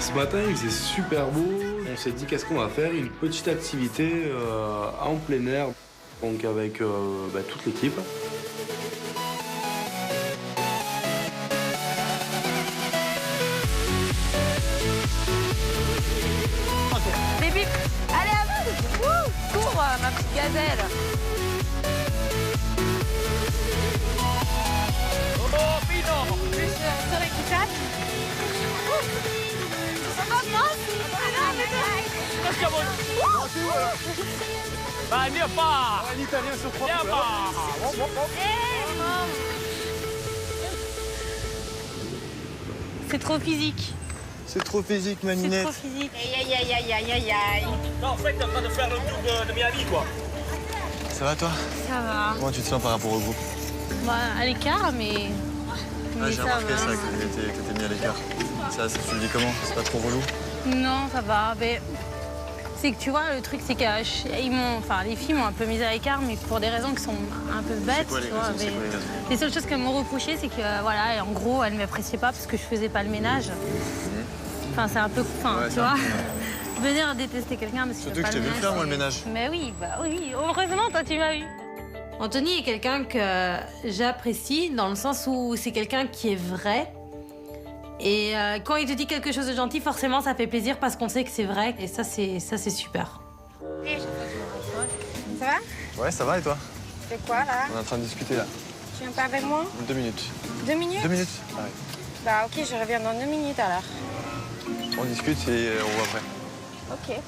Ce matin, il faisait super beau. On s'est dit qu'est-ce qu'on va faire? Une petite activité en plein air, donc avec toute l'équipe. Bébé, allez à vous! Cours, ma petite gazelle! Oh, Pino! Plus soleil qui tape. Ça va, France? Vai, andiamo qua! Un italien sur trois. Andiamo qua! C'est trop physique. C'est trop physique, ma C'est minette. trop physique. Aïe, aïe, aïe, aïe, aïe, aïe. Non, en fait, t'es en train de faire le tour de Miami, quoi. Ça va, toi? Ça va. Comment tu te sens par rapport au groupe? Bah, à l'écart, mais J'ai ça remarqué va. ça, que t'es mis à l'écart. Ça, tu le dis comment? C'est pas trop relou? Non, ça va. Mais c'est que tu vois, le truc, c'est que les filles m'ont un peu mise à l'écart, mais pour des raisons qui sont un peu bêtes. quoi, les tu vois, raisons? C'est mais quoi, les raisons? les seules choses qu'elles m'ont reproché, c'est que voilà, en gros, elles ne m'appréciaient pas parce que je faisais pas le ménage. Enfin, c'est un peu. Enfin, Ouais, tu c'est vois. un peu, Venir détester quelqu'un parce qu'il Surtout fait pas que je le t'ai vu ménage. faire, moi, le ménage. Mais oui, bah oui. Heureusement, toi, tu m'as eu. Anthony est quelqu'un que j'apprécie dans le sens où c'est quelqu'un qui est vrai. Et quand il te dit quelque chose de gentil, forcément, ça fait plaisir parce qu'on sait que c'est vrai. Et ça, c'est super. Ça va? Ouais, ça va, et toi? Tu fais quoi, là? On est en train de discuter, là. Tu viens pas avec moi? 2 minutes. 2 minutes? 2 minutes? Ah ouais. Bah, ok, je reviens dans 2 minutes, alors. On discute et on voit après. Ok.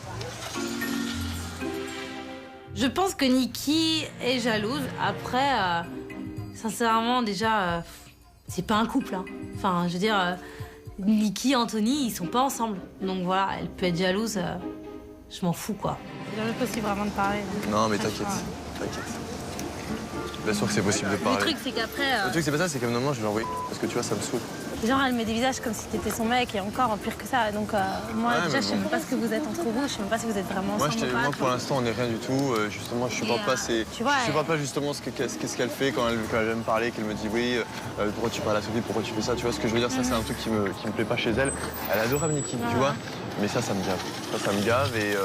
Je pense que Niki est jalouse. Après, sincèrement, déjà, c'est pas un couple. Hein. Enfin, je veux dire, Niki et Anthony, ils sont pas ensemble. Donc voilà, elle peut être jalouse. Je m'en fous, quoi. C'est jamais possible vraiment de parler. Non, mais t'inquiète. T'inquiète. Bien sûr que c'est possible de parler. Le truc, c'est qu'après... Le truc, c'est pas ça, c'est que normalement, je vais l'envoyer. Parce que tu vois, ça me saoule. Genre, elle met des visages comme si t'étais son mec et encore pire que ça. Donc, moi, Ouais, déjà, mais je sais bon. même pas ce que vous êtes entre vous. Je sais même pas si vous êtes vraiment Moi, ensemble ou pas. pour l'instant, on n'est rien du tout. Justement, je supporte pas tu vois, je supporte pas justement qu'est-ce qu'elle fait quand elle vient me parler, qu'elle me dit oui, pourquoi tu parles à Sophie, pourquoi tu fais ça. Tu vois ce que je veux dire? Ça, c'est un truc qui me plaît pas chez elle. Elle est adorable, Niki, tu vois. Mais ça me gave. Ça me gave et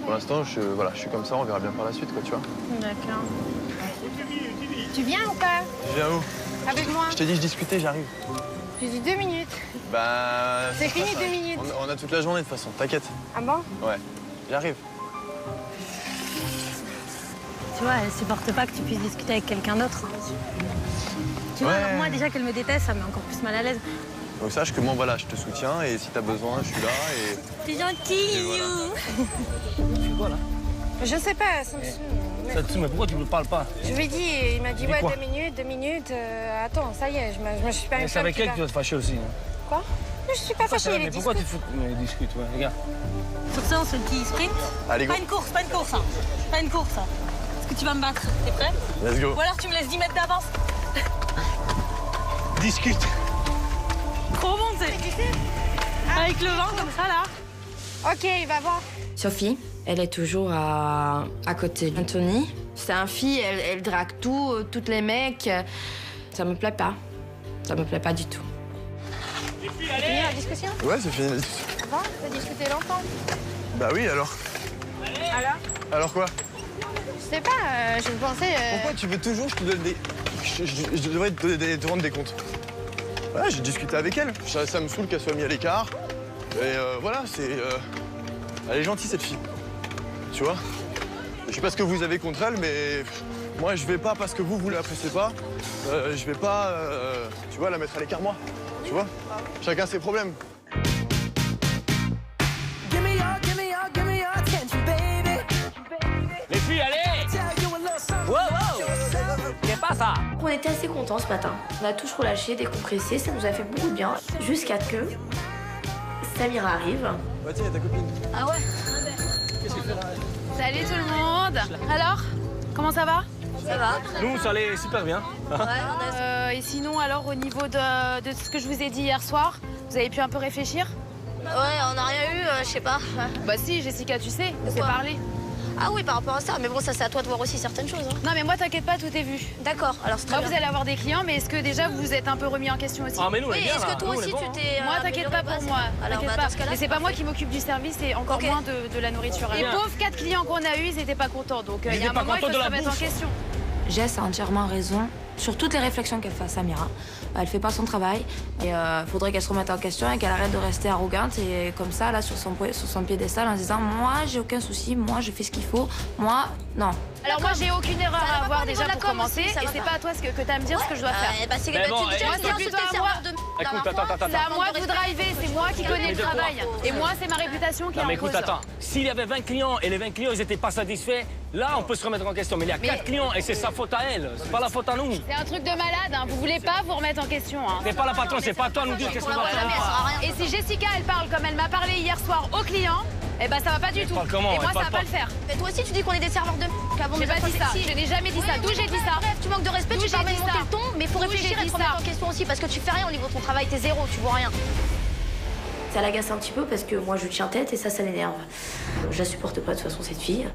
pour l'instant, je suis comme ça. On verra bien par la suite, quoi, tu vois. D'accord. Tu viens ou pas? Je viens où? Avec moi? Je t'ai dit, je discutais, j'arrive. J'ai dit 2 minutes. Bah. C'est fini, 2 minutes. On a toute la journée de toute façon, t'inquiète. Ah bon? Ouais, j'arrive. Tu vois, elle supporte pas que tu puisses discuter avec quelqu'un d'autre. Tu vois, Ouais. alors moi, déjà qu'elle me déteste, ça me met encore plus mal à l'aise. Donc sache que moi, voilà, je te soutiens et si t'as besoin, je suis là et. T'es gentil, Et voilà. Tu vois, là? Je sais pas, ça me saoule. Mais pourquoi tu ne me parles pas? Je lui ai dit, il m'a dit dit ouais, quoi? 2 minutes, 2 minutes. Attends, ça y est, je me suis pas Mais c'est avec elle que tu vas te fâcher aussi. Hein. Quoi? Mais je suis pas fâchée, il Mais est pourquoi tu discute. fous... Mais discute, ouais, regarde. Sur ça, on se le dit sprint. Allez, go. Pas une course, pas une course. Hein. Pas une course. Est-ce que tu vas me battre? T'es prêt? Let's go. Ou alors tu me laisses 10 mètres d'avance. Discute. Trop bon, c'est. Avec le vent comme ça, là. Ok, il va voir. Sophie, elle est toujours à côté d'Anthony. C'est une fille, elle drague toutes les mecs. Ça me plaît pas. Ça me plaît pas du tout. Les filles, C'est fini allez! la discussion? Ouais, c'est fini la discussion. Bon, t'as discuté longtemps. Bah oui, alors. Alors? Alors quoi? Je sais pas, je pensais... Pourquoi tu veux toujours que je te donne des. Je devrais te rendre des comptes. Ouais, j'ai discuté avec elle. Ça me saoule qu'elle soit mise à l'écart. Et voilà, c'est. Elle est gentille, cette fille. Tu vois? Je sais pas ce que vous avez contre elle, mais moi, je vais pas parce que vous l'appréciez pas. Je vais pas, tu vois, la mettre à l'écart, moi. Tu vois? Chacun ses problèmes. Les filles, allez! Wow, wow! Qu'est-ce pas ça? On était assez contents ce matin. On a tous relâché, décompressé, ça nous a fait beaucoup de bien. Jusqu'à que Samira arrive. Bah tiens, y a ta copine. Ah ouais? Salut tout le monde. Alors, comment ça va? Ça va? Nous, ça allait super bien. Et sinon, alors, au niveau de ce que je vous ai dit hier soir, vous avez pu un peu réfléchir? Ouais, on n'a rien eu, je sais pas. Bah si, Jessica, tu sais, on s'est parlé. Ah oui, par rapport à ça. Mais bon, ça, c'est à toi de voir aussi certaines choses. Hein. Non, mais moi, t'inquiète pas, tout est vu. D'accord, alors c'est très Moi, bien. vous allez avoir des clients, mais est-ce que déjà vous vous êtes un peu remis en question aussi? Ah, mais nous, on est Oui, bien, est-ce là. que toi Nous, on aussi, est bon, tu hein. t'es. Moi, t'inquiète pas pour moi. Alors, T'inquiète bah, pas. dans ce cas-là, Mais c'est pas moi qui m'occupe du service et encore Ok. moins de la nourriture. Les Bien. pauvres 4 clients qu'on a eus, ils étaient pas contents. Donc il y étaient a un pas moment, il faut contents de se la remettre en bouffe. question. Jess a entièrement raison sur toutes les réflexions qu'elle fait à Samira. Elle fait pas son travail et faudrait qu'elle se remette en question et qu'elle arrête de rester arrogante et comme ça là sur son piédestal en se disant moi j'ai aucun souci, moi je fais ce qu'il faut, moi non. Alors moi, j'ai aucune erreur Ça va à pas avoir au niveau déjà de la pour com commencer aussi, ça et va c'est pas. pas à toi que t'as à me dire ce que je dois faire. Bah, c'est que Mais bon, tu moi, as c'est plutôt à moi. Écoute, attends. C'est à moi de vous driver, c'est moi qui connais Mais le de quoi? travail. Et moi, c'est ma réputation qui est Non, mais en écoute, cause. attends. S'il y avait 20 clients et les 20 clients, ils n'étaient pas satisfaits, là, on peut se remettre en question. Mais il y a 4 clients et c'est sa faute à elle. C'est pas la faute à nous. C'est un truc de malade, hein. Vous voulez pas vous remettre en question. Hein. C'est pas la patronne, c'est pas à toi de nous dire qu'est-ce qu'on va Jamais, elle faire. sert à rien. Et si Jessica, elle parle comme elle m'a parlé hier soir au client, eh ben ça va pas du tout. parle comment? Et moi, Elle ça va parle pas pas. le faire. Mais toi aussi, tu dis qu'on est des serveurs de qu'avant J'ai pas dit ça. Je n'ai jamais dit ça. D'où j'ai dit ça? Bref, tu manques de respect, D'où tu j'ai permets dit de monter ça? le ton, mais faut D'où réfléchir j'ai et dit te remettre ça? en question aussi, parce que tu fais rien au niveau de ton travail, t'es zéro, tu vois rien. Ça l'agace un petit peu parce que moi je tiens tête et ça l'énerve. Je la supporte pas de toute façon cette fille.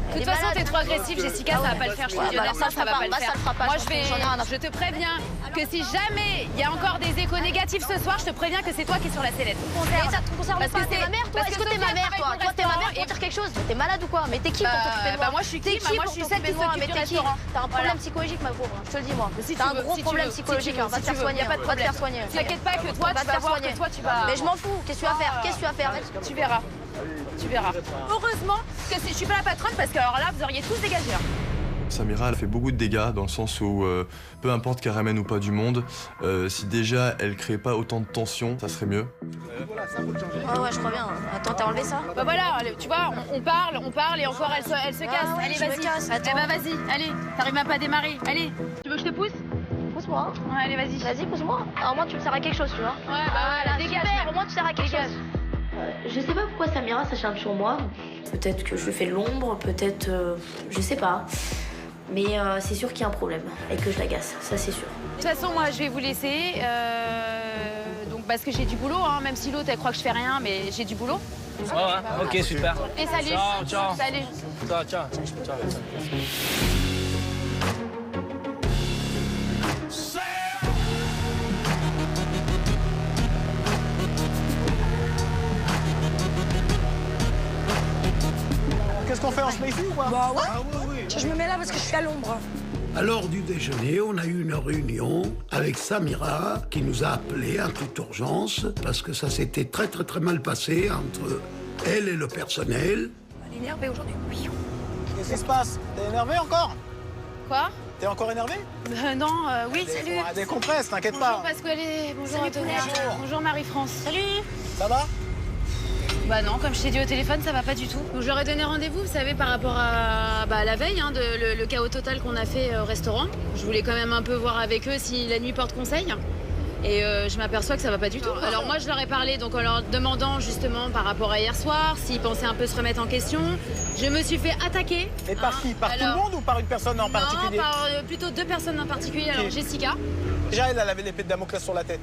De toute façon, t'es trop agressive, Jessica, ça va pas le faire. Je te dis bah alors honnêtement, ça va pas le ça faire. le fera pas. Moi, j'en ai rien à je te préviens que si jamais il y a encore des échos négatifs ce soir, je te préviens que c'est toi qui es sur la sellette. Mais ça te concerne Parce pas, que t'es c'est- ma mère, toi. parce Est-ce que que t'es ma Sophia mère, toi? travaille Toi, t'es ma pour mère le pour dire quelque chose. T'es malade ou quoi? Mais t'es qui pour t'occuper de moi? Bah moi, je suis qui? T'es Bah, moi, pour je suis t'occuper celle de qui moi? s'occupe Mais du t'es qui? restaurant. T'as un problème Voilà. psychologique, ma pauvre. Je te le dis, moi. Si tu T'as un veux, gros si tu problème veux, si psychologique. tu veux, Va si te faire tu veux. soigner. Y a pas de Va te faire problème. soigner. T'inquiète pas que toi, Va tu te vas faire voir soigner. que toi, tu vas. Mais je m'en fous. Qu'est-ce que tu vas faire? Qu'est-ce que tu vas faire? Tu verras. Tu verras. Heureusement que je suis pas la patronne parce que alors là, vous auriez tous dégagé. Hein. Samira, elle fait beaucoup de dégâts dans le sens où peu importe qu'elle ramène ou pas du monde, si déjà elle crée pas autant de tension, ça serait mieux. Ouais, je crois bien. Attends, t'as enlevé ça? Bah voilà, tu vois, on parle et encore elle se casse. ouais, Allez, je me vas-y. casse, Eh attends. bah vas-y, allez. T'arrives même pas à démarrer. Allez. Tu veux que je te pousse? Pousse-moi. Ouais, allez, vas-y. Vas-y, pousse-moi. Alors, au moins, tu me sers à quelque chose, tu vois. Ouais, bah voilà, dégage. Super, au moins, tu sers à quelque Dégage. chose. Je sais pas pourquoi Samira s'acharne sur moi. Peut-être que je lui fais de l'ombre, peut-être. Je sais pas. Mais c'est sûr qu'il y a un problème et que je l'agace, ça c'est sûr. De toute façon, moi, je vais vous laisser. Donc, parce que j'ai du boulot, hein, même si l'autre, elle croit que je fais rien, mais j'ai du boulot. Ouais, ok, super. Et salut. Ciao. Salut. Ciao. Qu'est-ce qu'on fait? On se met ici ou quoi? Bah ouais. Je me mets là parce que je suis à l'ombre. À l'heure du déjeuner, on a eu une réunion avec Samira qui nous a appelés en toute urgence parce que ça s'était très mal passé entre elle et le personnel. Elle est énervée aujourd'hui. Oui. Qu'est-ce qui se passe? T'es énervé encore? Quoi? T'es encore énervé? Non, oui, salut. Décompresse, t'inquiète Bonjour pas. Pasquale, bonjour Salut, Antonia. bonjour. Bonjour Marie-France. Salut. Ça va? Bah non, comme je t'ai dit au téléphone, ça va pas du tout. Donc j'aurais donné rendez-vous, vous savez, par rapport à la veille, hein, le chaos total qu'on a fait au restaurant. Je voulais quand même un peu voir avec eux si la nuit porte conseil. Et je m'aperçois que ça va pas du tout. Alors moi, je leur ai parlé, donc en leur demandant justement par rapport à hier soir, s'ils pensaient un peu se remettre en question. Je me suis fait attaquer. Et par qui? Par tout le monde ou par une personne en particulier? Non, par plutôt deux personnes en particulier. Alors Jessica. Déjà, elle avait l'épée de Damoclès sur la tête.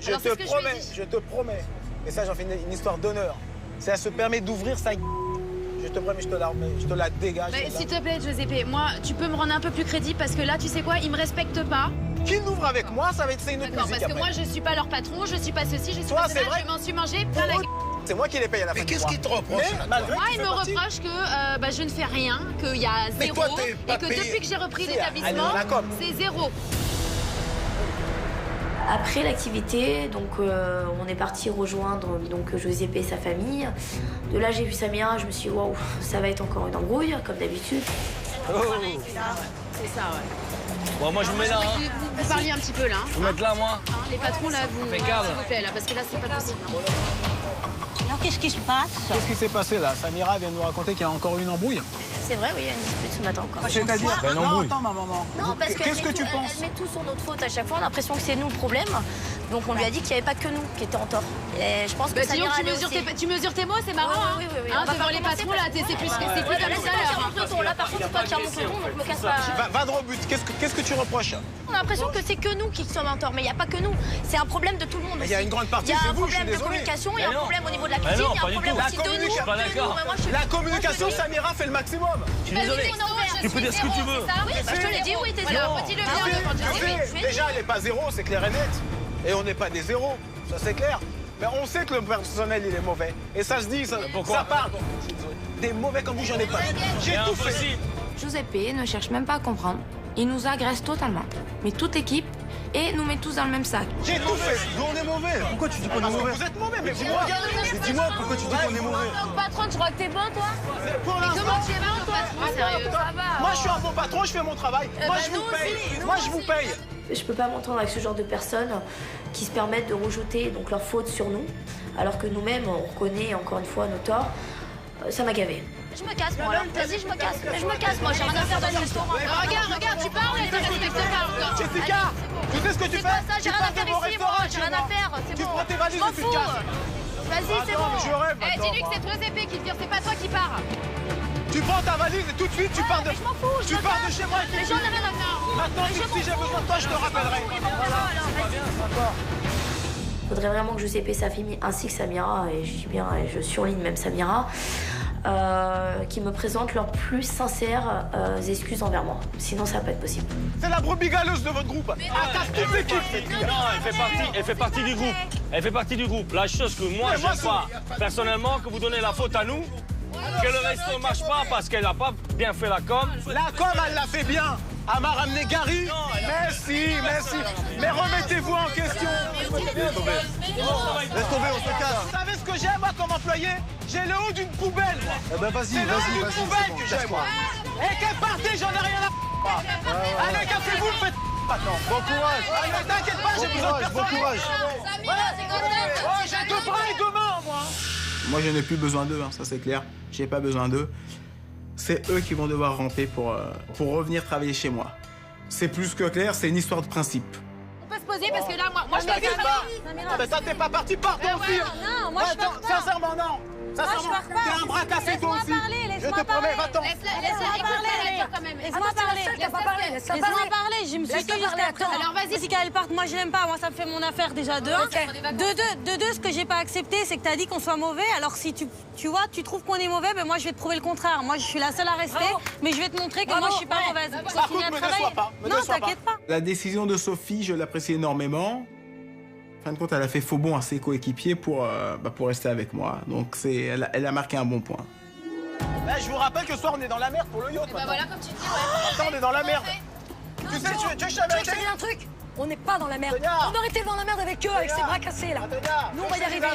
Je Alors, c'est te ce que je lui ai promets, dit. je te promets. Et ça, j'en fais une histoire d'honneur. Si elle se permet d'ouvrir sa je te promets, je te la dégage. Mais s'il te plaît, Giuseppe, moi, tu peux me rendre un peu plus crédible parce que là, tu sais quoi, ils me respectent pas. Qui l'ouvre avec moi, ça va être une autre D'accord, musique parce que après. moi, je suis pas leur patron, je suis pas ceci, je suis Toi, pas c'est cela, vrai. je m'en suis mangé plein la gueule. C'est moi qui les paye à la fin. Mais du qu'est-ce mois. qu'il te reproche Mais là, malgré Moi, que tu il me fais partie- reproche que je ne fais rien, qu'il y a Mais zéro, toi, t'es pas et que payé. depuis que j'ai repris Si, l'établissement, elle est dans la com. c'est zéro. Après l'activité, donc on est parti rejoindre donc Giuseppe et sa famille. De là j'ai vu Samira, je me suis dit waouh, ça va être encore une embrouille comme d'habitude. C'est ça, ouais. Bon, moi, je vous mets là. Hein. Vous parliez un petit peu là. Je vous mets là, moi. Hein, les patrons là, vous, Fais s'il garde. vous plaît là, parce que là, c'est pas possible. Alors qu'est-ce qui se passe? Qu'est-ce qui s'est passé là? Samira vient de nous raconter qu'il y a encore eu une embrouille. C'est vrai, oui, il y a une dispute ce matin encore. C'est-à-dire? Ben, une Non, embrouille. attends, ma maman. Non, parce qu'elle Qu'est-ce que met tu tout- penses? Elle met tout sur notre faute à chaque fois. On a l'impression que c'est nous le problème. Donc on lui a dit qu'il n'y avait pas que nous qui étions en tort. Et je pense que Bah, dis donc, Samira tu allait mesures, aussi. tu mesures tes mots, c'est marrant, Oui, hein. oui, oui. Hein, On va devant pas les commencer patrons là, c'est plus comme Ouais, tout à là, c'est toi qui l'heure. remonte le ton. Là, par contre, c'est toi qui remonte le ton, donc me casse pas. Va droit au but. Qu'est-ce que tu reproches? On a l'impression que c'est que nous qui sommes en tort, mais il n'y a pas que nous. C'est un problème de tout le monde. Il y a une grande partie, c'est vous, je suis Il y a un problème de désolé. communication, il y a un problème au niveau de la Mais cuisine, non, il y a pas un du problème tout. aussi de nous. Pas d'accord. La communication, Samira fait le maximum. Je suis désolé. Tu peux dire ce que tu veux. Oui, je te l'ai dit, oui, t'es zéro. Dis-le bien devant Giuseppe. Déjà, elle n'est pas zéro, c'est clair et net. Et on n'est pas des zéros, ça c'est clair. Mais on sait que le personnel, il est mauvais. Et ça se dit, ça parle. Des mauvais comme vous, j'en ai pas. J'ai tout fait. Giuseppe ne cherche même pas à comprendre. Il nous agresse totalement. Mais toute équipe et nous met tous dans le même sac. J'ai tout fait. Nous, on est mauvais. Pourquoi tu dis qu'on est mauvais? Vous êtes mauvais, mais dis-moi. Dis-moi pourquoi tu dis qu'on est mauvais. Patron, tu crois que t'es bon, toi? Pour l'instant, Comment tu es bon, patron, sérieux? Ça va. moi je suis un bon patron, je fais mon travail. Moi je vous paye. Moi je vous paye. Je peux pas m'entendre avec ce genre de personnes qui se permettent de rejeter donc leurs fautes sur nous, alors que nous-mêmes, on reconnaît encore une fois nos torts. Ça m'a gavé. Je me casse, moi, alors. Vas-y, je me casse. Je me casse, moi, j'ai rien à faire dans le restaurant. Regarde, tu parles et tu respectes pas encore. Jessica, tu sais ce que tu C'est fais? quoi ça? J'ai rien à faire ici, moi. J'ai rien à faire. C'est Tu bon. prends tes valises Je m'en et tu te fous. casses. Vas-y, c'est bon. Je rêve Eh, maintenant. dis-lui que c'est Giuseppe qui te vire, c'est pas toi qui pars. Tu prends ta valise et tout de suite tu pars de. Je m'en fous. Tu pars de chez moi. Mais j'en ai rien à faire. Maintenant, si j'ai besoin de toi, je te rappellerai. Faudrait vraiment que Giuseppe et sa famille, ainsi que Samira, et je dis bien, et je surligne même Samira, qui me présentent leurs plus sincères excuses envers moi. Sinon, ça va pas être possible. C'est la brebis galeuse de votre groupe. Attaque toute l'équipe, cette fille. Non, elle fait partie du groupe. Elle fait partie du groupe. La chose que moi, Mais moi, j'aime pas, personnellement, que vous donnez la faute à nous, que le resto ne marche pas parce qu'elle n'a pas bien fait la com. La com, elle l'a fait bien. Elle m'a ramené Gary. Merci. Mais remettez-vous en question. Laisse tomber, on se casse. Vous savez ce que j'ai, moi, comme employé? J'ai le haut d'une poubelle, moi. Eh ben vas-y, C'est le haut d'une vas-y, poubelle c'est bon, que j'ai, moi. casse-toi. Et qu'elle partez, j'en ai rien à Allez, cassez-vous, faites maintenant. Bon courage. Allez, t'inquiète pas, j'ai besoin de Bon personne. courage. Oh, j'ai 2 bras et 2 mains, moi. Moi, je n'ai plus besoin d'eux, hein, ça c'est clair. J'ai pas besoin d'eux. C'est eux qui vont devoir ramper pour revenir travailler chez moi. C'est plus que clair, c'est une histoire de principe. On peut se poser parce que là, moi je T'inquiète t'inquiète pas. pas. Mais toi, t'es pas parti, pars toi aussi. Non, moi je pars pas. Sincèrement, non. Sincèrement, pars pas. t'es un bras cassé toi aussi. Laisse-moi parler, Je laisse-moi te promets, parler. va-t'en. Laisse-moi parler. Laisse-moi parler. Je me suis dit jusqu'à temps. Alors vas-y. Si qu'elle parte, moi je l'aime pas. Moi ça me fait mon affaire déjà de 1. De deux, ce que j'ai pas accepté, c'est que t'as dit qu'on soit mauvais. Alors si tu vois, tu trouves qu'on est mauvais, ben moi je vais te prouver le contraire. Moi je suis la seule à rester, mais je vais te montrer que moi je suis pas mauvaise. Par contre, me déçois pas. Non, t'inquiète pas. La décision de Sophie, je l'apprécie énormément. En fin de compte, elle a fait faux bond à ses coéquipiers pour rester avec moi. Donc elle a marqué un bon point. Eh, je vous rappelle que ce soir, on est dans la merde pour le yacht. Bah maintenant. voilà, comme tu dis, ouais. Attends, on est dans la merde. Tu sais, tu je savais Tu veux que je te dise un truc? On n'est pas dans la merde. Sonia. On aurait été dans la merde avec eux, avec ses bras cassés là. Nous on va y arriver.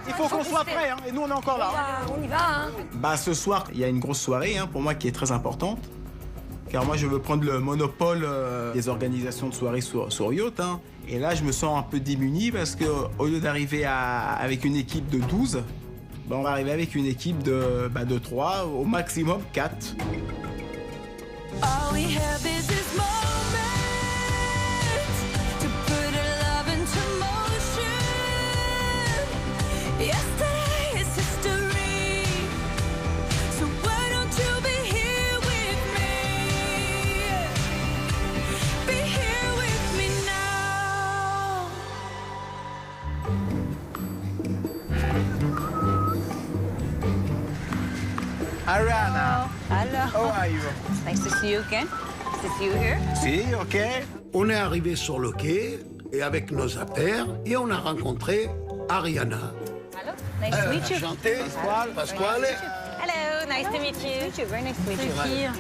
Il faut qu'on soit prêts, hein, et nous on est encore là. On y va, hein. Bah ce soir, il y a une grosse soirée pour moi qui est très importante. Car moi, je veux prendre le monopole des organisations de soirées sur yacht. Et là, je me sens un peu démuni parce qu'au lieu d'arriver avec une équipe de 12, on va arriver avec une équipe de 3, au maximum 4. All we have is this moment to put our love into motion. Yesterday is history, so why don't you be here with me? Be here with me now. Ariana, Hello. how are you? Nice to see you again. Nice to see you here. Si, ok. On est arrivé sur le quai et avec nos affaires et on a rencontré Ariana. Hello. Nice to meet you. Enchanté, Pasquale. Hello. Nice to meet you. Very nice to meet you.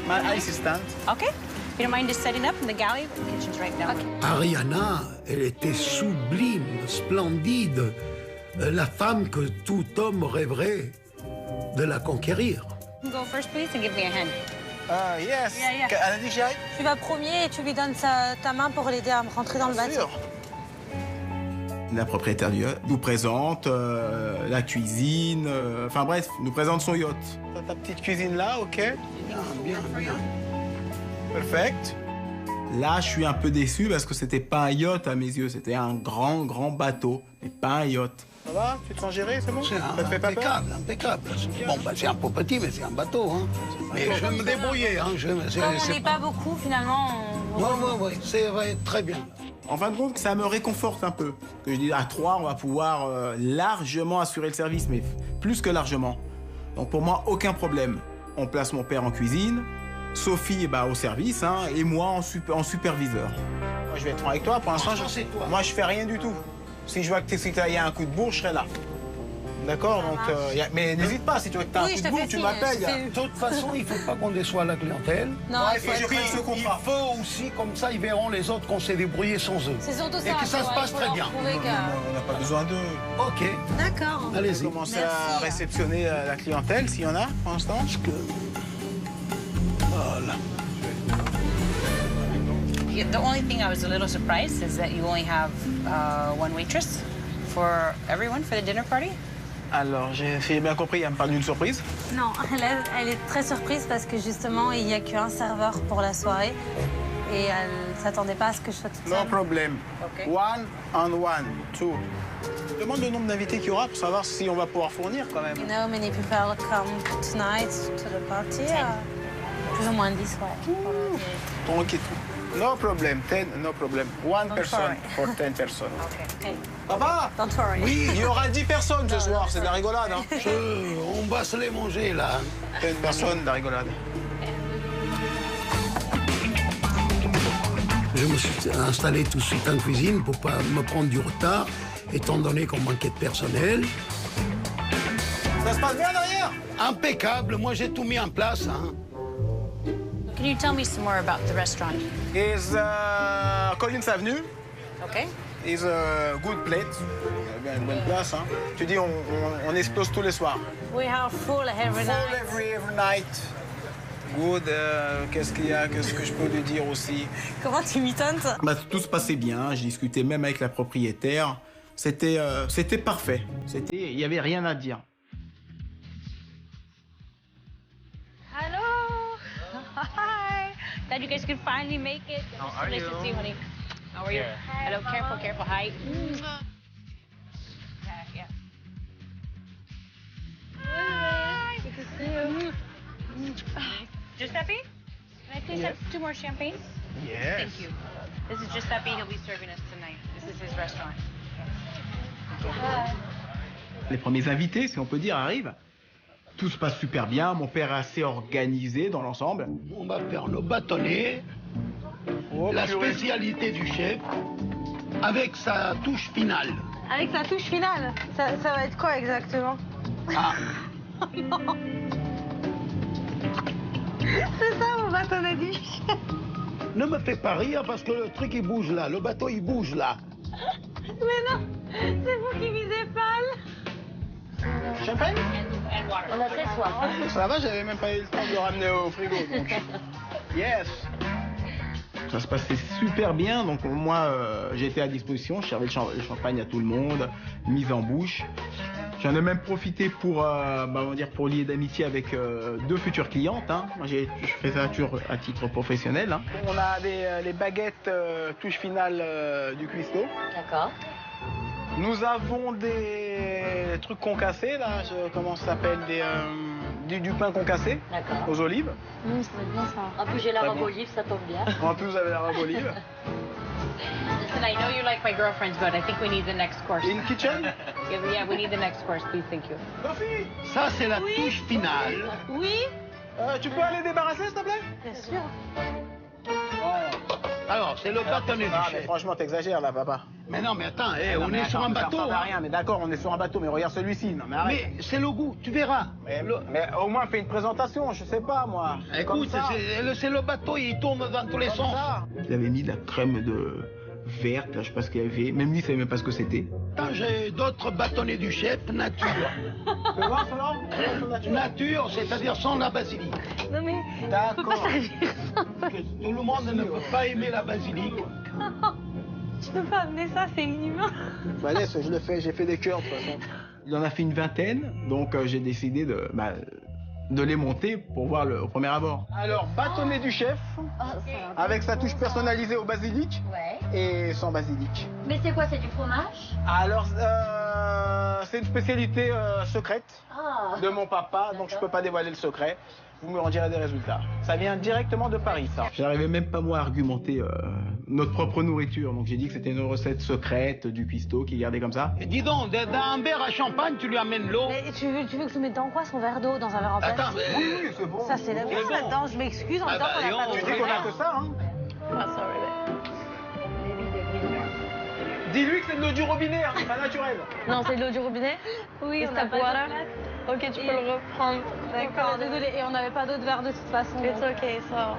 My assistant. Okay. You don't mind just setting up in the galley? The kitchen's right down. Okay. Ariana, elle était sublime, splendide, la femme que tout homme rêverait de la conquérir. Go first, please, and give me a hand. Yes. Yeah. Elle a dit que j'aille? Tu vas premier et tu lui donnes ta main pour l'aider à rentrer dans le bateau. La propriétaire du yacht nous présente la cuisine, enfin bref, nous présente son yacht. T'as ta petite cuisine là, ok? Bien. Perfect. Là, je suis un peu déçu parce que c'était pas un yacht à mes yeux, c'était un grand bateau, mais pas un yacht. Ça va? Tu te sens gérer, c'est bon? C'est Ça te fait pas peur? impeccable. Bon, c'est un peu petit, mais c'est un bateau. Mais je vais me débrouiller. Comme on n'est pas beaucoup, finalement, Oui, c'est vrai, très bien. En fin de compte, ça me réconforte un peu. Que je dis, à 3, on va pouvoir largement assurer le service, mais plus que largement. Donc pour moi, aucun problème. On place mon père en cuisine, Sophie au service, hein, et moi en superviseur. Moi, je vais être franc avec toi, pour l'instant, moi, je fais rien du tout. Si je vois que il y a un coup de bourre, je serai là. D'accord, donc, mais n'hésite pas, si tu vois que tu as un coup de bourre, tu m'appelles. De toute façon, il ne faut pas qu'on déçoive la clientèle. Non, et puis, il faut aussi, comme ça, ils verront les autres qu'on s'est débrouillé sans eux. C'est surtout ça. Et que ça se passe très bien. On n'a pas besoin d'eux. Ok. D'accord. Allez-y. On va commencer à réceptionner la clientèle, s'il y en a, pour l'instant. Voilà. The only thing I was a little surprised is that you only have one waitress for everyone for the dinner party. Alors, si j'ai bien compris, elle me parle d'une surprise. Non, elle est très surprise parce que justement, il n'y a qu'un serveur pour la soirée. Et elle ne s'attendait pas à ce que je sois toute seule. No problem. Okay. 1 on 1, 2. Demande le nombre d'invités qu'il y aura pour savoir si on va pouvoir fournir quand même. You know, many people come tonight to the party. Plus ou moins 10, ouais. Tranquille. No problem, 10, no problem. One person for 10 personnes. Okay. Papa? Don't worry. Oui, il y aura 10 personnes ce soir, c'est de la rigolade. Hein. On va se les manger, là. 10 personnes, de la rigolade. Je me suis installé tout de suite en cuisine pour pas me prendre du retard, étant donné qu'on manquait de personnel. Ça se passe bien derrière? Impeccable, moi j'ai tout mis en place. Hein. Can you tell me some more about the restaurant? Is Collins Avenue. Okay. Is a good plate. Une bonne place. Hein. Tu dis, on explose tous les soirs. We have full every night. Full every night. Good. Qu'est-ce qu'il y a? Qu'est-ce que je peux lui dire aussi? Comment tu m'étonnes? Tout se passait bien. J'ai discuté même avec la propriétaire. C'était parfait. Il n'y avait rien à dire. Hello. Hi. Glad you guys could finally make it. How are nice you? to see you, honey. How are you? Hello. Careful, careful. Hi. Yeah. Hi. Good to see you. Giuseppe, can I please have 2 more champagne? Yes. Thank you. This is Giuseppe. He'll be serving us tonight. This is his restaurant. Les premiers invités, si on peut dire, arrivent. Tout se passe super bien. Mon père est assez organisé dans l'ensemble. On va faire nos bâtonnets, la spécialité du chef, avec sa touche finale. Avec sa touche finale, ça va être quoi exactement? Ah. Non. C'est ça mon bâtonnet du chef. Ne me fais pas rire parce que le truc il bouge là, le bateau il bouge là. Mais non, c'est vous qui visez pâle. Champagne? On a très soif. Ça va, j'avais même pas eu le temps de le ramener au frigo. Donc. Yes. Ça se passait super bien, donc moi j'étais à disposition, je servais le champagne à tout le monde, mise en bouche. J'en ai même profité pour, on va dire pour lier d'amitié avec 2 futures clientes. Hein. Moi, je fais ça à titre professionnel. Hein. On a les baguettes touche finale du cuistot. D'accord. Nous avons des trucs concassés, là, comment ça s'appelle, du pain concassé aux olives. Ça va bien ça. En plus, j'ai la robe olive, ça tombe bien. En plus, vous avez la robe olive. Listen, I know you like my girlfriends, but I think we need the next course. In kitchen? Yeah, we need the next course, please, thank you. Sophie! Ça, c'est la touche finale. Oui. Tu peux aller débarrasser, s'il te plaît? Bien sûr. Alors, c'est le bâtonnet du chef. Mais franchement, t'exagères là, papa. Mais non, mais attends, on est sur un bateau. Ça rien, mais d'accord, on est sur un bateau, mais regarde celui-ci. Non, mais arrête. Mais c'est le goût, tu verras. Mais au moins, fais une présentation, je sais pas, moi. Écoute, c'est le bateau, il tourne dans tous les sens. Il avait mis de la crème verte, là, je sais pas ce qu'il avait. Même lui, il savait même pas ce que c'était. J'ai d'autres bâtonnets du chef, nature. Tu peux voir cela? Nature, c'est-à-dire sans la basilic. Non mais, on peut pas servir ça. Tout le monde ne peut pas aimer la basilic. Tu peux pas amener ça, c'est inhumain. Bah laisse, je le fais, j'ai fait des cœurs de toute façon. Il en a fait une vingtaine, donc j'ai décidé de les monter pour voir au premier abord. Alors, bâtonnet du chef, avec sa touche personnalisée au basilic et sans basilic. Mais c'est quoi, c'est du fromage? Alors, c'est une spécialité secrète de mon papa, donc je peux pas dévoiler le secret. vous me rendirez des résultats. Ça vient directement de Paris, ça. J'arrivais même pas, moi, à argumenter notre propre nourriture. Donc j'ai dit que c'était une recette secrète du cuistot qui gardait comme ça. Et dis donc, dans un verre à champagne, tu lui amènes l'eau. Tu veux que je mette dans quoi son verre d'eau? Dans un verre en plastique? Attends, mais... Oui, c'est bon. Ça, c'est la C'est merde bon. là-dedans. Je m'excuse en même temps qu'on n'a pas Tu de dis qu'on a que ça, hein? Dis-lui que c'est de l'eau du robinet, hein, c'est pas naturel. Non, c'est de l'eau du robinet? Oui, on n'a pas d'eau. Ok, tu peux le reprendre. D'accord, désolé. Et on n'avait pas d'autre verre de toute façon. It's okay, ça.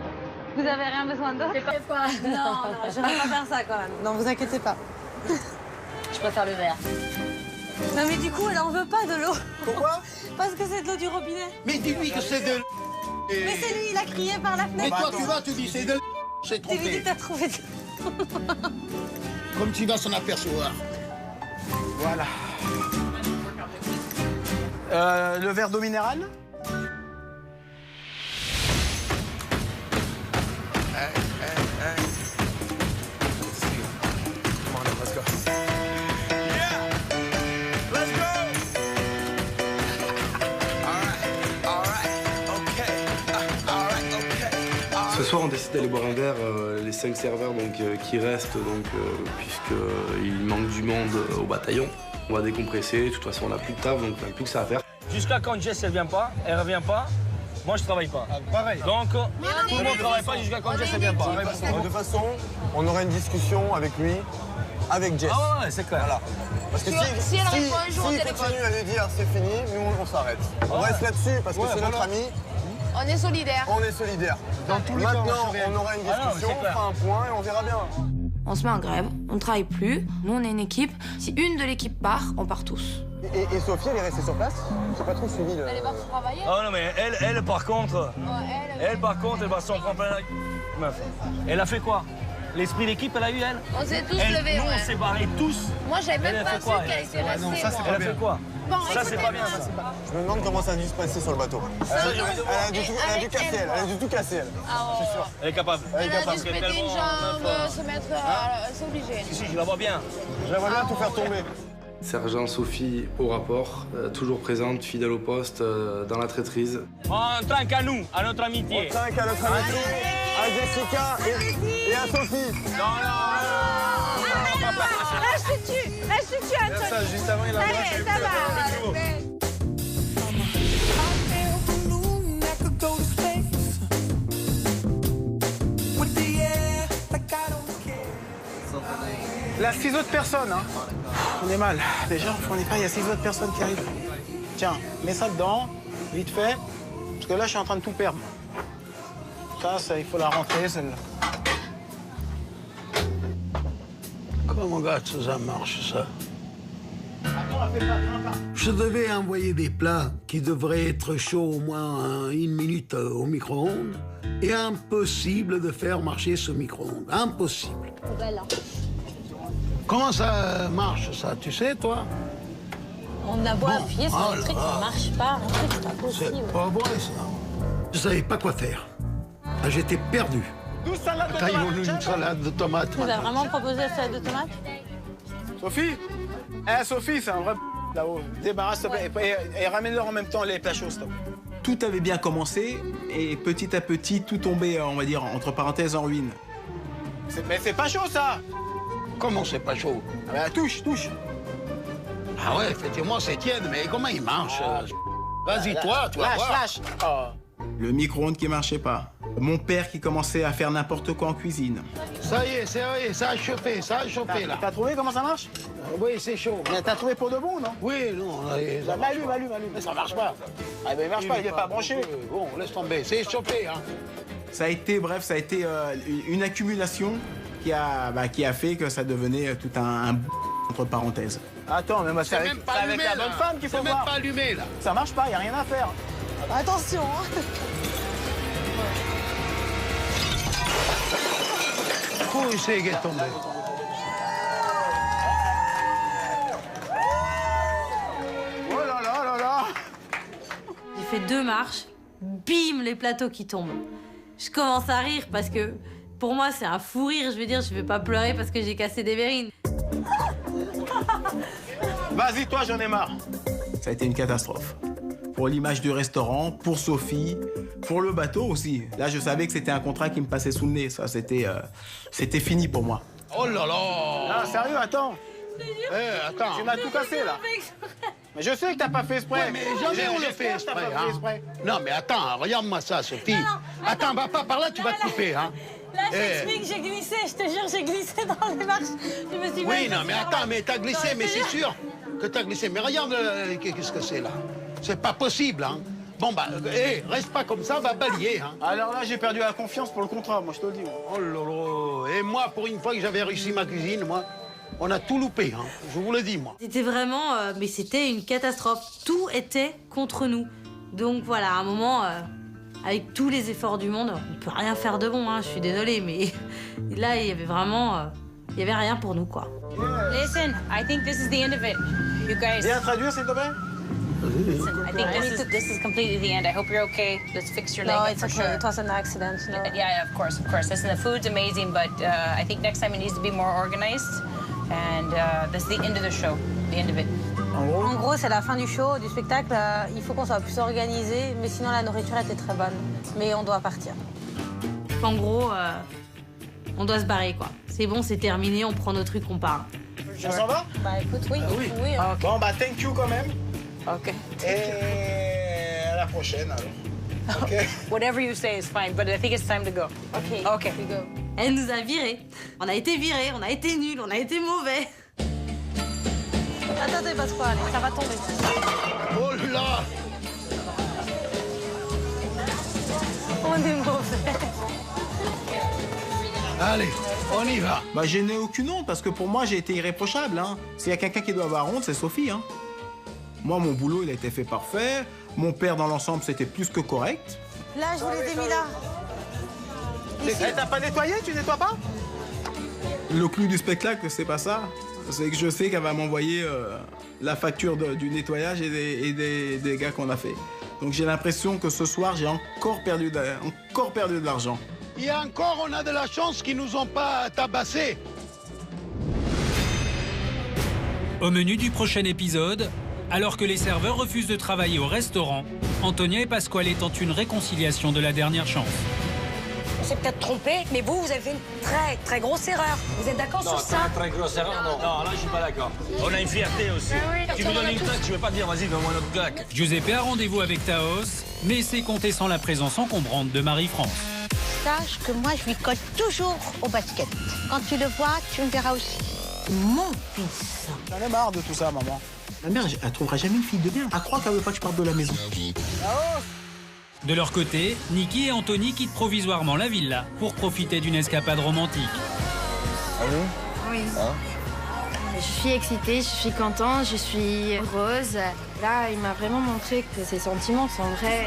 Vous avez rien besoin d'eau? Non, je ne vais pas faire ça quand même. Non, vous inquiétez pas. Je préfère le verre. Non, mais du coup, elle en veut pas de l'eau. Pourquoi? Parce que c'est de l'eau du robinet. Mais dis-lui que c'est de... Mais c'est lui, il a crié par la Mais fenêtre. toi, tu vas, tu dis c'est de... C'est Tu lui dis trompé. que t'as trouvé de... Comme tu vas s'en apercevoir. Voilà. Le verre d'eau minérale? Ce soir, on décide d'aller boire un verre, les 5 serveurs donc, qui restent, puisqu'il manque du monde au bataillon. On va décompresser, de toute façon, on n'a plus de taf, donc on n'a plus que ça à faire. Jusqu'à quand Jess, elle revient pas, moi, je travaille pas. Pareil. Donc, tout le monde travaille pas jusqu'à quand Jess, elle vient pas. De toute façon, on aura une discussion avec lui, avec Jess. Ah ouais, c'est clair. Voilà. Parce que Si elle répond un jour au s'il téléphone. continue à lui dire c'est fini, nous on s'arrête. On reste là-dessus parce que c'est notre ami. On est solidaires. On est solidaires. Dans tous les cas, on aura une discussion, on fera un point et on verra bien. On se met en grève, on ne travaille plus. Nous, on est une équipe. Si une de l'équipe part, on part tous. Et Sophie, elle est restée sur place? J'ai pas trop suivi le... Elle est partie travailler. Oh non, mais elle par contre, elle va s'en prendre plein la... Meuf. Elle a fait quoi? L'esprit d'équipe, elle a eu, elle? On s'est tous levés, Nous, ouais. on s'est barrés tous. Moi, j'avais Elle même a pas fait su quoi, qu'elle elle? était restée. non, ça, c'est moi. Elle a fait quoi? Bon, Ça, c'est pas bien, ça. Je me demande comment ça a dû se passer sur le bateau. Elle a dû casser, elle. Elle a dû tout casser, elle. C'est sûr. Elle est capable. Elle a dû Parce se qu'elle est péter une tellement, jambe, meuf, se mettre... C'est obligé. Si, je la vois bien. Je la vois bien tout faire tomber. Sergent Sophie au rapport, toujours présente, fidèle au poste, dans la traîtrise. On trinque à nous, à notre amitié. On trinque à notre amitié, à Jessica et à Sophie. Là, je te tue, Anthony. Ça, juste avant, il a Allez, ça va. Là, 6 autres personnes, hein. On est mal. Déjà, on est pas, il y a 6 autres personnes qui arrivent. Tiens, mets ça dedans, vite fait. Parce que là, je suis en train de tout perdre. Ça, il faut la rentrer, celle-là. Comment ça marche, ça? Je devais envoyer des plats qui devraient être chauds au moins 1 minute au micro-ondes. Et impossible de faire marcher ce micro-ondes. Impossible. Comment ça marche, ça? Tu sais, toi? On a beau Bon, appuyer sur oh le truc, là ça là. marche pas. Un truc, c'est pas C'est possible. pas vrai, ça. Je savais pas quoi faire. Ah, j'étais perdu. 12 salades de Quand ils tomates. m'ont une salade de tomates. Tu nous as vraiment proposé la salade de tomates? Sophie? Sophie, c'est un vrai là-haut. Débarrasse, s'il te plaît. Et ramène-leur en même temps les plats chauds, s'il te plaît. Tout avait bien commencé et petit à petit, tout tombait, on va dire, entre parenthèses, en ruine. Mais c'est pas chaud, ça! Comment c'est pas chaud? Ah bah, touche. Ah ouais, effectivement, c'est tiède, mais comment il marche? Vas-y, toi, tu vas voir. Lâche. Le micro-ondes qui marchait pas. Mon père qui commençait à faire n'importe quoi en cuisine. Ça y est, ça a chauffé, là. T'as trouvé comment ça marche? Oui, c'est chaud. Mais t'as trouvé pour de bon, non? Oui, non. Allume. Mais ça marche pas. Ah ben il marche pas, il est pas branché. Bon, laisse tomber, c'est chauffé, hein. Ça a été une accumulation qui a fait que ça devenait tout un entre parenthèses. Attends, mais moi c'est avec la bonne femme qu'il faut voir. C'est même pas allumé, là. Ça marche pas, y a rien à faire. Attention, hein. Où c'est qu'il est tombé? Oh là là. J'ai fait 2 marches, bim, les plateaux qui tombent. Je commence à rire parce que pour moi, c'est un fou rire. Je veux dire, je vais pas pleurer parce que j'ai cassé des verrines. Vas-y, toi, j'en ai marre. Ça a été une catastrophe. pour l'image du restaurant, pour Sophie, pour le bateau aussi. Là, je savais que c'était un contrat qui me passait sous le nez. Ça, c'était fini pour moi. Oh là là! Non, sérieux, attends. Attends. Tu m'as tout cassé, là. Mais je sais que t'as pas fait exprès. Ouais, mais jamais on le fait exprès, hein. Non, mais attends, regarde-moi ça, Sophie. Attends, va pas par là, tu vas te couper, hein. Là, je t'explique, j'ai glissé, je te jure, j'ai glissé dans les marches. Je me suis Oui, non, mais attends, mais t'as glissé, mais c'est sûr que t'as glissé. Mais regarde, qu'est-ce que c'est, là? C'est pas possible, hein. Bon, bah, reste pas comme ça, va balayer, hein. Alors là, j'ai perdu la confiance pour le contrat, moi, je te le dis. Oh là là. Et moi, pour une fois que j'avais réussi ma cuisine, moi, on a tout loupé, hein. Je vous le dis, moi. C'était vraiment, mais c'était une catastrophe. Tout était contre nous. Donc voilà, à un moment, avec tous les efforts du monde, on peut rien faire de bon, hein. Je suis désolée, mais là, il y avait vraiment, il y avait rien pour nous, quoi. Listen, I think this is the end of it. You guys. Viens traduire, s'il te plaît. Listen, I think this is completely the end. I hope you're okay. Let's fix your leg. No, it's for okay. sure. It was an accident. No. Yeah, of course, of course. Listen, the food's amazing, but I think next time it needs to be more organized. And that's the end of the show, the end of it. En gros, c'est la fin du show, du spectacle. Il faut qu'on soit plus organisé, mais sinon la nourriture était très bonne. Mais on doit partir. En gros, on doit se barrer, quoi. C'est bon, c'est terminé, on prend nos trucs, on part. On s'en va? Bah écoute, oui. Oui. Ah, okay. Bon, bah thank you quand même. Ok. Et à la prochaine, alors. Ok. Whatever you say is fine, but I think it's time to go. Ok. Okay. We go. Elle nous a virés. On a été virés, on a été nuls, on a été mauvais. Attends, c'est passe quoi, allez, ça va tomber. Oh là! On est mauvais. Allez, on y va. Bah, je n'ai aucune honte parce que pour moi, j'ai été irréprochable, hein. S'il y a quelqu'un qui doit avoir honte, c'est Sophie, hein. Moi, mon boulot, il a été fait parfait. Mon père, dans l'ensemble, c'était plus que correct. Là, je vous les ai mis là. T'as pas nettoyé? Tu nettoies pas? Le clou du spectacle, c'est pas ça. C'est que je sais qu'elle va m'envoyer la facture du nettoyage et des dégâts qu'on a fait. Donc j'ai l'impression que ce soir, j'ai encore perdu de l'argent. Et encore, on a de la chance qu'ils nous ont pas tabassés. Au menu du prochain épisode, alors que les serveurs refusent de travailler au restaurant, Antonia et Pasquale tentent une réconciliation de la dernière chance. On s'est peut-être trompé, mais vous avez fait une très, très grosse erreur. Vous êtes d'accord sur ça? Très grosse erreur, non. Non, là, je suis pas d'accord. On a une fierté aussi. Tu me donnes une claque, je veux pas dire, vas-y, donne-moi notre claque. Giuseppe a rendez-vous avec Taos, mais c'est compter sans la présence encombrante de Marie-France. Sache que moi, je lui colle toujours au basket. Quand tu le vois, tu me verras aussi. Mon fils. J'en ai marre de tout ça, maman. Ma mère, elle trouvera jamais une fille de bien. Elle croit qu'elle veut pas que je parte de la maison. De leur côté, Niki et Anthony quittent provisoirement la villa pour profiter d'une escapade romantique. Oui. Je suis excitée, je suis contente, je suis heureuse. Là, il m'a vraiment montré que ses sentiments sont vrais.